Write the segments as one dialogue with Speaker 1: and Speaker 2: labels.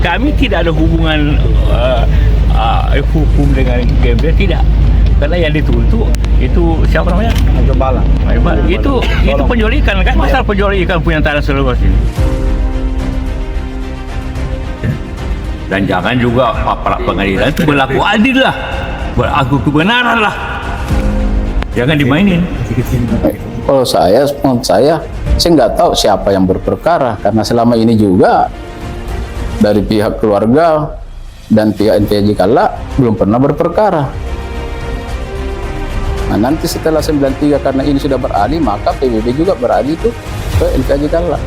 Speaker 1: Kami tidak ada hubungan hukum dengan gembel, tidak. Karena yang dituntut itu siapa namanya?
Speaker 2: Gembala.
Speaker 1: Itu penjualikan kan, pasal penjualikan punya tanah seluas ini. Dan jangan juga aparat pengadilan itu berlaku adil lah, berlaku kebenaran lah. Jangan dimainin.
Speaker 3: Kalau menurut saya nggak tahu siapa yang berperkara, karena selama ini juga dari pihak keluarga dan pihak NPJ Kala belum pernah berperkara. Nah, nanti setelah 93 karena ini sudah beralih, maka PBB juga beralih itu ke NPJ Kala.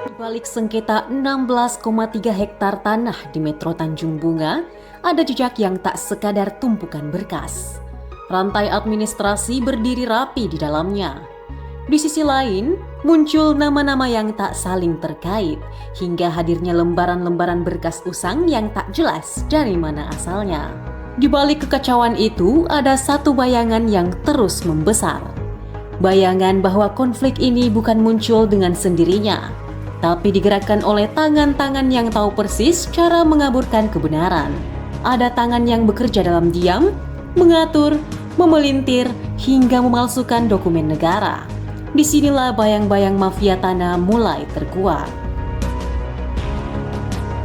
Speaker 4: Di balik sengketa 16,3 hektar tanah di Metro Tanjung Bunga, ada jejak yang tak sekadar tumpukan berkas. Rantai administrasi berdiri rapi di dalamnya. Di sisi lain, muncul nama-nama yang tak saling terkait, hingga hadirnya lembaran-lembaran berkas usang yang tak jelas dari mana asalnya. Di balik kekacauan itu, ada satu bayangan yang terus membesar. Bayangan bahwa konflik ini bukan muncul dengan sendirinya, tapi digerakkan oleh tangan-tangan yang tahu persis cara mengaburkan kebenaran. Ada tangan yang bekerja dalam diam, mengatur, memelintir, hingga memalsukan dokumen negara. Disinilah bayang-bayang mafia tanah mulai terkuat.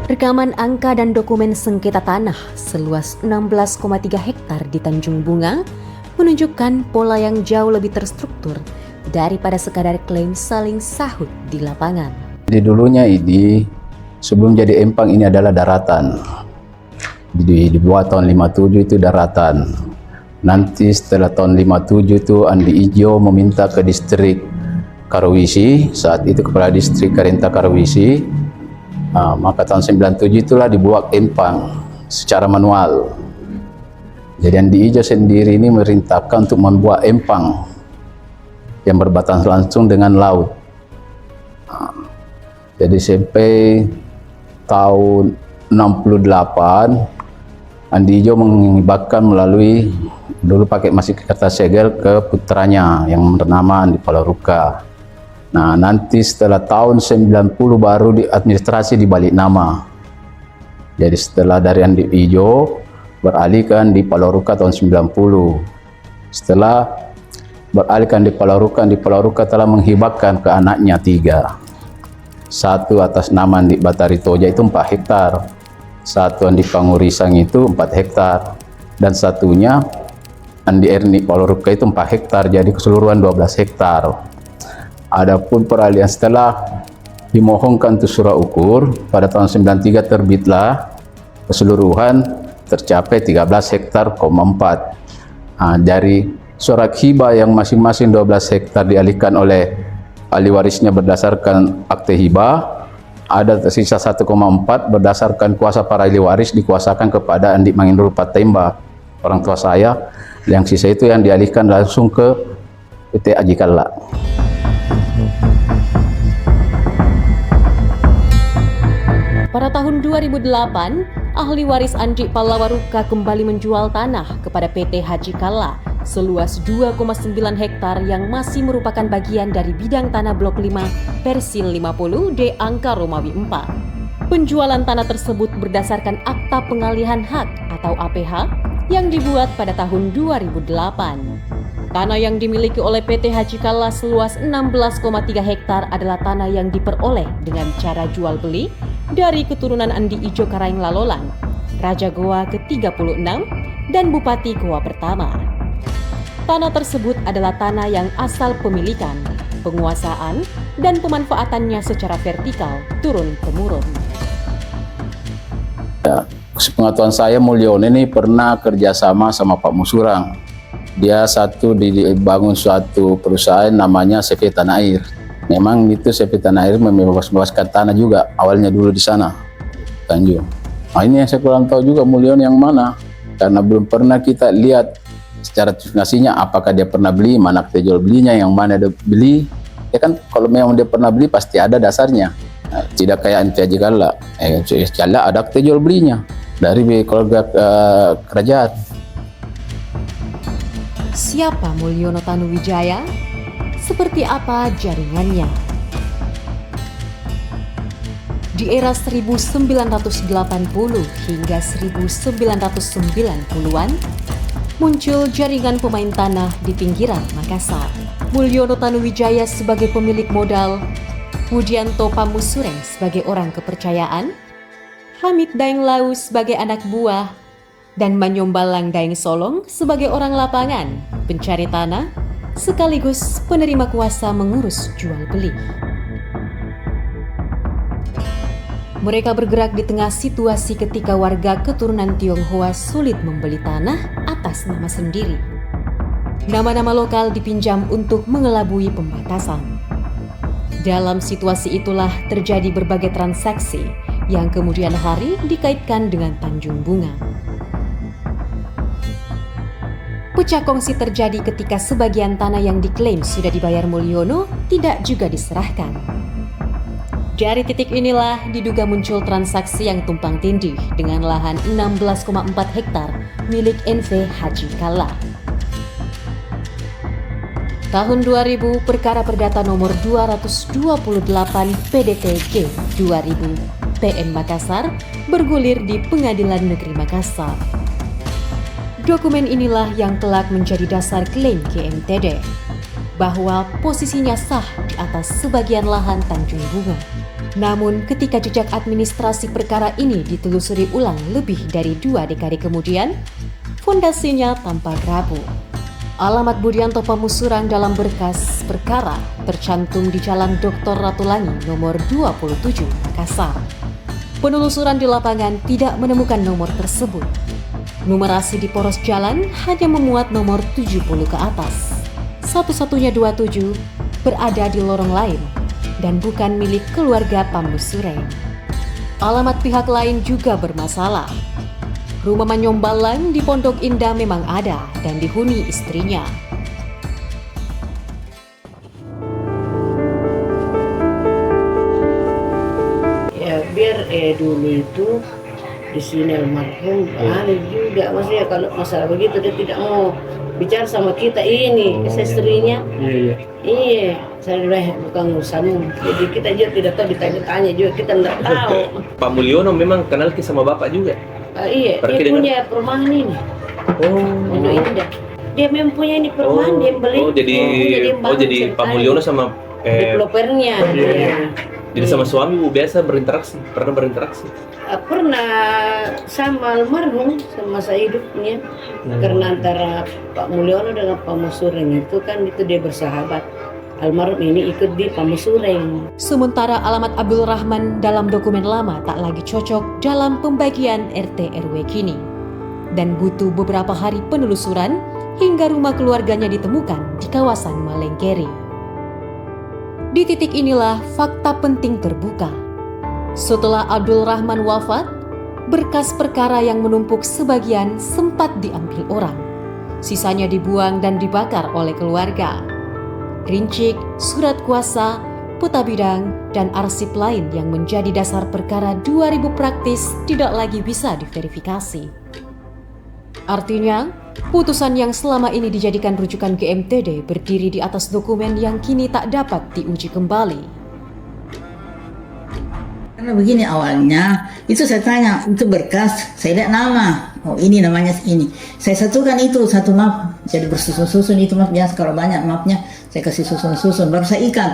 Speaker 4: Rekaman angka dan dokumen sengketa tanah seluas 16,3 hektar di Tanjung Bunga menunjukkan pola yang jauh lebih terstruktur daripada sekadar klaim saling sahut di lapangan.
Speaker 3: Di dulunya ini, sebelum jadi empang ini adalah daratan. Dibuat tahun 57 itu daratan. Nanti setelah tahun 57 itu Andi Ijo meminta ke distrik Karwisi, saat itu kepala distrik Karenta Karwisi. Maka tahun 97 itulah dibuat empang secara manual. Jadi Andi Ijo sendiri ini merintahkan untuk membuat empang yang berbatasan langsung dengan laut. Jadi sampai tahun 68 Andi Ijo menghibahkan melalui, dulu pakai masih kertas segel, ke putranya yang bernama Andi Palaruka. Nah, nanti setelah tahun 90 baru di administrasi dibalik nama. Jadi setelah dari Andi Ijo beralih ke Andi Palaruka tahun 90. Setelah beralihkan Andi Palaruka telah menghibahkan ke anaknya 3. Satu atas nama Andi Batari Toja itu 4 hektar. Satu Andi Pangurisang itu 4 hektar, dan satunya Andi Erni Palaruka itu 4 hektar, jadi keseluruhan 12 hektar. Adapun peralihan setelah dimohonkan untuk surah ukur pada tahun 93 terbitlah keseluruhan tercapai 13 hektar, 4. Dari surat hibah yang masing-masing 12 hektar dialihkan oleh ahli warisnya berdasarkan akte hibah, ada tersisa 1,4 berdasarkan kuasa para ahli waris dikuasakan kepada Andi Mangindul Patemba, orang tua saya. Yang sisa itu yang dialihkan langsung ke PT Ajikala.
Speaker 4: Pada tahun 2008, ahli waris Andi Palawaruka kembali menjual tanah kepada PT Haji Kala seluas 2,9 hektar yang masih merupakan bagian dari bidang tanah Blok 5 Persil 50 D Angka Romawi 4. Penjualan tanah tersebut berdasarkan Akta Pengalihan Hak atau APH yang dibuat pada tahun 2008. Tanah yang dimiliki oleh PT Haji Kala seluas 16,3 hektar adalah tanah yang diperoleh dengan cara jual beli dari keturunan Andi Ijo Karaeng Lalolang, Raja Goa ke-36, dan Bupati Goa pertama. Tanah tersebut adalah tanah yang asal pemilikan, penguasaan, dan pemanfaatannya secara vertikal turun-temurun.
Speaker 3: Ya, sepengetahuan saya Mulyon ini pernah kerjasama sama Pak Musurang. Dia dibangun suatu perusahaan namanya CV Tanah Air. Memang itu CV Tanah Air membebaskan tanah juga awalnya dulu di sana, Tanjung. Nah, ini yang saya kurang tahu juga Mulyon yang mana, karena belum pernah kita lihat secara notifikasinya apakah dia pernah beli, mana akte jual belinya, yang mana dia beli. Ya kan kalau memang dia pernah beli pasti ada dasarnya. Nah, tidak kayak NPJ Kala. Kala ada akte jual belinya dari keluarga kerajaan.
Speaker 4: siapa Mulyono Tanuwijaya? Seperti apa jaringannya? Di era 1980 hingga 1990-an, muncul jaringan pemain tanah di pinggiran Makassar. Mulyono Tanuwijaya sebagai pemilik modal, Budianto Pamusureng sebagai orang kepercayaan, Hamid Daeng Lau sebagai anak buah, dan Manyombalang Daeng Solong sebagai orang lapangan, pencari tanah, sekaligus penerima kuasa mengurus jual beli. Mereka bergerak di tengah situasi ketika warga keturunan Tionghoa sulit membeli tanah atas nama sendiri. Nama-nama lokal dipinjam untuk mengelabui pembatasan. Dalam situasi itulah terjadi berbagai transaksi yang kemudian hari dikaitkan dengan Tanjung Bunga. Pecah kongsi terjadi ketika sebagian tanah yang diklaim sudah dibayar Mulyono tidak juga diserahkan. Dari titik inilah diduga muncul transaksi yang tumpang tindih dengan lahan 16,4 hektar milik NV Haji Kalla. Tahun 2000, perkara perdata nomor 228 PDTG 2000 PN Makassar bergulir di Pengadilan Negeri Makassar. Dokumen inilah yang kelak menjadi dasar klaim GMTD bahwa posisinya sah di atas sebagian lahan Tanjung Bunga. Namun ketika jejak administrasi perkara ini ditelusuri ulang lebih dari 2 dekade kemudian, fondasinya tampak rapuh. Alamat Budianto Pamusureng dalam berkas perkara tercantum di Jalan Dr. Ratulangi nomor 27 Makassar. Penelusuran di lapangan tidak menemukan nomor tersebut. Numerasi di poros jalan hanya memuat nomor 70 ke atas. Satu-satunya 27 berada di lorong lain dan bukan milik keluarga Pamusureng. Alamat pihak lain juga bermasalah. Rumah Manyombalang di Pondok Indah memang ada dan dihuni istrinya.
Speaker 2: Ya biar dulu itu di sini almarhum ada juga, maksudnya kalau masalah begitu dia tidak mau bicara sama kita ini, istrinya. Iya, saya bukan urusanmu. Jadi kita juga tidak tahu, ditanya-tanya juga kita tidak tahu.
Speaker 5: Pak Mulyono memang kenal sama Bapak juga?
Speaker 2: Iya,
Speaker 5: Pergi
Speaker 2: dia
Speaker 5: dengan-
Speaker 2: punya perumahan ini.
Speaker 5: Oh.
Speaker 2: Pondok Indah. Dia mempunyai ini perumahan, dia yang beli.
Speaker 5: Jadi Pak Mulyono sama
Speaker 2: developernya. Iya.
Speaker 5: jadi sama suami Bu biasa pernah berinteraksi.
Speaker 2: Pernah sama almarhum semasa hidupnya. Karena antara Pak Mulyono dengan Pak Pamusureng itu kan dia bersahabat. Almarhum ini ikut di Pamusureng.
Speaker 4: Sementara alamat Abdul Rahman dalam dokumen lama tak lagi cocok dalam pembagian RT RW kini. Dan butuh beberapa hari penelusuran hingga rumah keluarganya ditemukan di kawasan Malengkeri. Di titik inilah fakta penting terbuka. Setelah Abdul Rahman wafat, berkas perkara yang menumpuk sebagian sempat diambil orang. Sisanya dibuang dan dibakar oleh keluarga. Rincik, surat kuasa, peta bidang, dan arsip lain yang menjadi dasar perkara 2000 praktis tidak lagi bisa diverifikasi. Artinya, putusan yang selama ini dijadikan rujukan GMTD berdiri di atas dokumen yang kini tak dapat diuji kembali.
Speaker 6: Karena begini awalnya, itu saya tanya, itu berkas, saya lihat nama, oh ini namanya ini. Saya satukan itu, satu map, jadi bersusun-susun itu map biasa, kalau banyak mapnya, saya kasih susun-susun, baru saya ikat.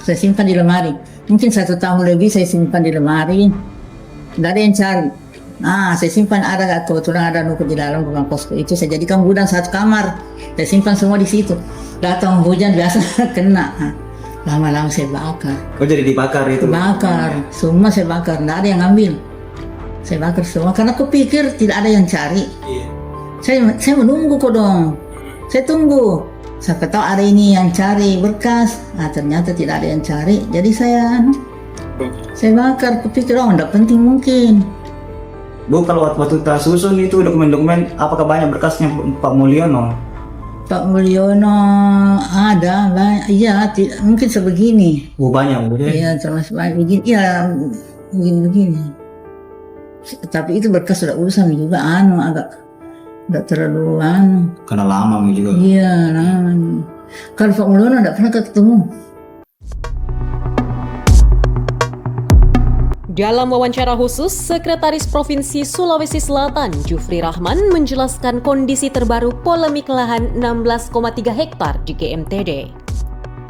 Speaker 6: Saya simpan di lemari. Mungkin 1 tahun lebih saya simpan di lemari, tidak ada yang cari. Nah, saya simpan ada kebetulan ada nuku di dalam rumah kosku itu, saya jadikan gudang 1 kamar, saya simpan semua di situ. Datang hujan biasa kena. Nah, lama-lama saya bakar.
Speaker 5: Oh jadi dibakar itu?
Speaker 6: Bakar, semua saya bakar, tidak ada yang ambil. Saya bakar semua karena aku pikir tidak ada yang cari. Saya menunggu kok dong. Saya tunggu. Siapa tahu ada ini yang cari berkas. Nah, ternyata tidak ada yang cari. Jadi saya bakar. Aku pikir tidak penting mungkin.
Speaker 7: Bu, kalau waktu kita susun itu dokumen-dokumen, apakah banyak berkasnya Pak Mulyono?
Speaker 6: Pak Mulyono ada, iya, mungkin sebegini.
Speaker 7: Bu, banyak Bu.
Speaker 6: Iya, termasuk begini. Iya, begini. Tapi itu berkas sudah urusan juga, agak Nggak terlalu
Speaker 7: Karena lama juga.
Speaker 6: Iya, lama. Kalau Pak Mulyono nggak pernah ketemu.
Speaker 4: Dalam wawancara khusus, Sekretaris Provinsi Sulawesi Selatan, Jufri Rahman, menjelaskan kondisi terbaru polemik lahan 16,3 hektar di GMTD.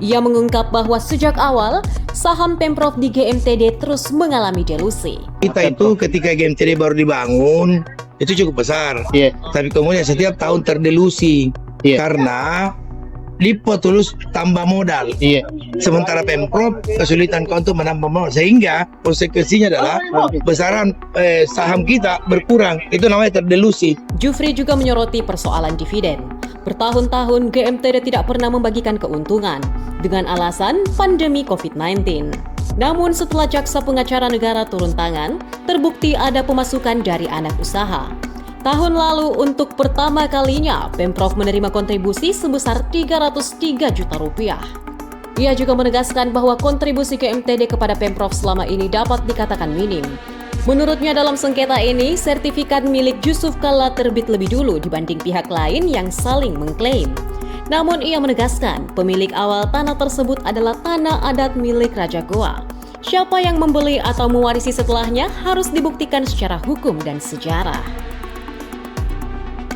Speaker 4: Ia mengungkap bahwa sejak awal, saham Pemprov di GMTD terus mengalami delusi.
Speaker 8: Kita itu ketika GMTD baru dibangun, itu cukup besar. Tapi kemudian setiap tahun terdelusi. Karena Lipo Tulus tambah modal. Sementara Pemprov kesulitan untuk menambah modal. Sehingga konsekuensinya adalah besaran saham kita berkurang. Itu namanya terdelusi.
Speaker 4: Jufri juga menyoroti persoalan dividen. Bertahun-tahun GMTD tidak pernah membagikan keuntungan dengan alasan pandemi COVID-19. Namun setelah Jaksa Pengacara Negara turun tangan, terbukti ada pemasukan dari anak usaha. Tahun lalu untuk pertama kalinya Pemprov menerima kontribusi sebesar 303 juta rupiah. Ia juga menegaskan bahwa kontribusi GMTD kepada Pemprov selama ini dapat dikatakan minim. Menurutnya dalam sengketa ini, sertifikat milik Yusuf Kalla terbit lebih dulu dibanding pihak lain yang saling mengklaim. Namun ia menegaskan pemilik awal tanah tersebut adalah tanah adat milik Raja Goa. Siapa yang membeli atau mewarisi setelahnya harus dibuktikan secara hukum dan sejarah.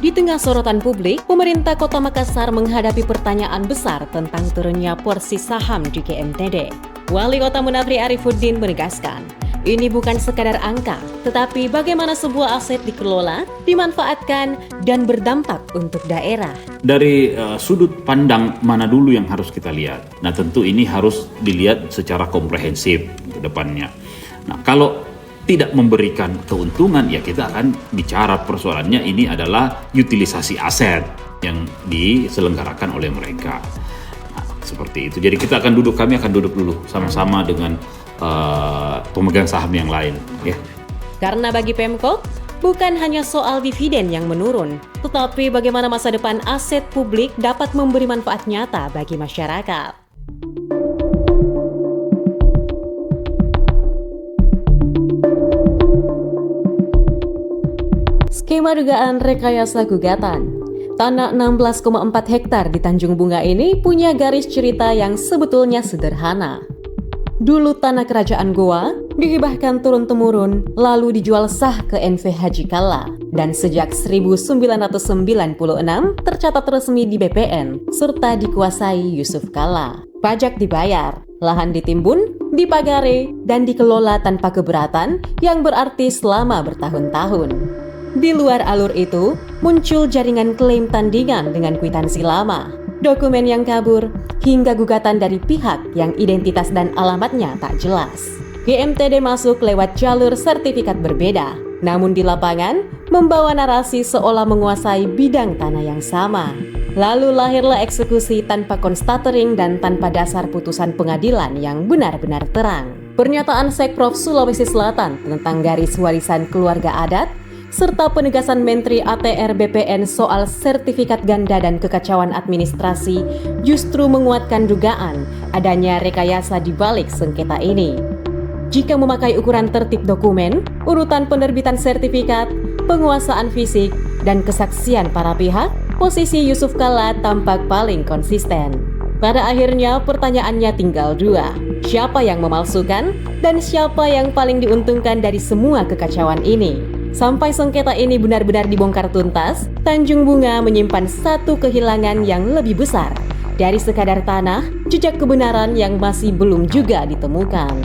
Speaker 4: Di tengah sorotan publik, pemerintah Kota Makassar menghadapi pertanyaan besar tentang turunnya porsi saham di GMTD. Wali Kota Munafri Arifuddin menegaskan, ini bukan sekadar angka, tetapi bagaimana sebuah aset dikelola, dimanfaatkan, dan berdampak untuk daerah.
Speaker 9: Dari sudut pandang mana dulu yang harus kita lihat? Nah tentu ini harus dilihat secara komprehensif ke depannya. Nah kalau tidak memberikan keuntungan, ya kita akan bicara persoalannya ini adalah utilisasi aset yang diselenggarakan oleh mereka. Nah, seperti itu. Jadi kami akan duduk dulu sama-sama dengan pemegang saham yang lain. Ya.
Speaker 4: Karena bagi Pemkot, bukan hanya soal dividen yang menurun, tetapi bagaimana masa depan aset publik dapat memberi manfaat nyata bagi masyarakat. Skema dugaan rekayasa gugatan. Tanah 16,4 hektar di Tanjung Bunga ini punya garis cerita yang sebetulnya sederhana. Dulu tanah kerajaan Goa dihibahkan turun-temurun lalu dijual sah ke NV Haji Kalla. Dan sejak 1996 tercatat resmi di BPN serta dikuasai Yusuf Kalla. Pajak dibayar, lahan ditimbun, dipagare, dan dikelola tanpa keberatan yang berarti selama bertahun-tahun. Di luar alur itu, muncul jaringan klaim tandingan dengan kwitansi lama, dokumen yang kabur, hingga gugatan dari pihak yang identitas dan alamatnya tak jelas. GMTD masuk lewat jalur sertifikat berbeda, namun di lapangan membawa narasi seolah menguasai bidang tanah yang sama. Lalu lahirlah eksekusi tanpa konstatering dan tanpa dasar putusan pengadilan yang benar-benar terang. Pernyataan Sekprov Sulawesi Selatan tentang garis warisan keluarga adat serta penegasan Menteri ATR BPN soal sertifikat ganda dan kekacauan administrasi justru menguatkan dugaan adanya rekayasa di balik sengketa ini. Jika memakai ukuran tertib dokumen, urutan penerbitan sertifikat, penguasaan fisik, dan kesaksian para pihak, posisi Yusuf Kalla tampak paling konsisten. Pada akhirnya pertanyaannya tinggal dua, siapa yang memalsukan dan siapa yang paling diuntungkan dari semua kekacauan ini? Sampai sengketa ini benar-benar dibongkar tuntas, Tanjung Bunga menyimpan satu kehilangan yang lebih besar dari sekadar tanah, jejak kebenaran yang masih belum juga ditemukan.